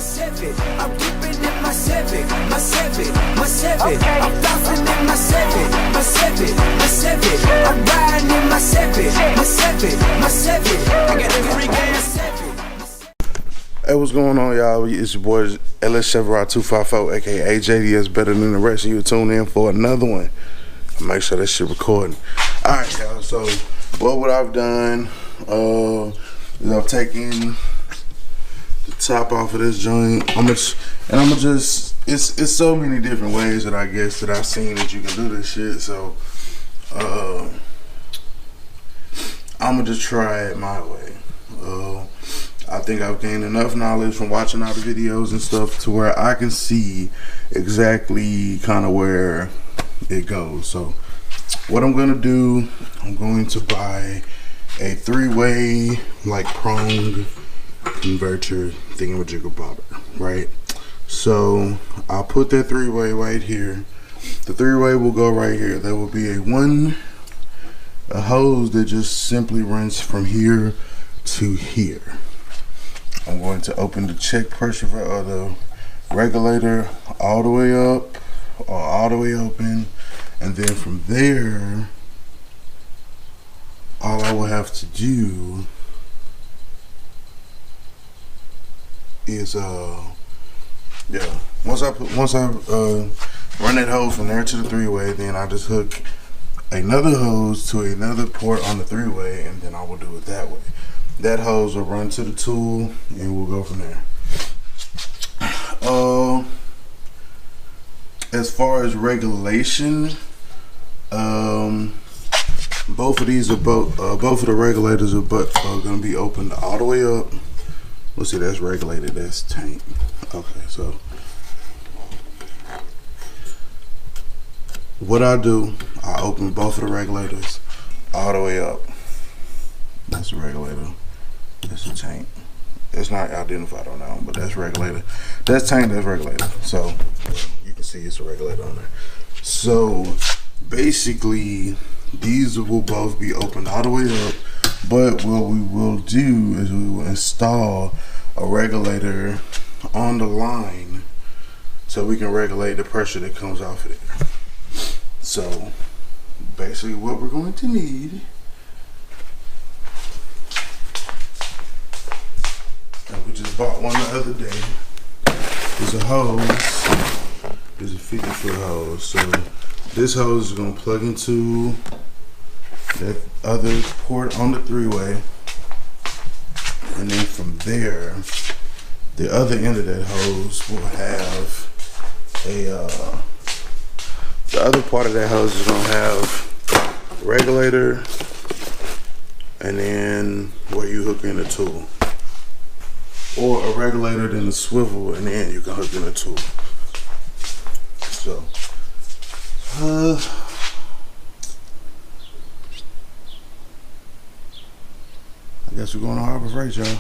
Civic. I'm dipping in my Civic, my Civic, my Civic. I'm flossing in my Civic, my Civic, my Civic. I'm riding in my Civic, my Civic, my Civic. I got that free gas Civic. Hey, what's going on, y'all? It's your boy LS Chevrolet 254, aka JDS Better Than the Rest. You tune in for another one. Make sure that shit recording. Alright, y'all. So what I've done is I've taken the top off of this joint. It's so many different ways that I guess that I've seen that you can do this shit. So I'm gonna just try it my way. I think I've gained enough knowledge from watching all the videos and stuff to where I can see exactly kind of where it goes. So what I'm gonna do, I'm going to buy a 3-way like prong converter thingamajigger bobber, right? So I'll put that 3-way right here. The 3-way will go right here. There will be a hose that just simply runs from here to here. I'm going to open the check pressure or the regulator all the way up or all the way open, and then from there all I will have to do is once I run that hose from there to the 3-way, then I just hook another hose to another port on the 3-way, and then I will do it that way. That hose will run to the tool and we'll go from there. As far as regulation, both of the regulators are going to be opened all the way up. Let's see, that's regulated, that's tank. Okay, so what I do, I open both of the regulators all the way up. That's a regulator, that's a tank. It's not identified on that one, but that's regulator. That's tank, that's regulator. So you can see it's a regulator on there. So basically, these will both be opened all the way up, but what we will do is we will install a regulator on the line so we can regulate the pressure that comes off of it. So basically what we're going to need, and we just bought one the other day, is a hose. Is a 50-foot hose. So this hose is going to plug into that other port on the 3-way, and then from there the other end of that hose will have the other part of that hose is going to have a regulator, and then where you hook in the tool, or a regulator then a swivel, and then you can hook in the tool. So I guess we're going to Harbor Freight, y'all.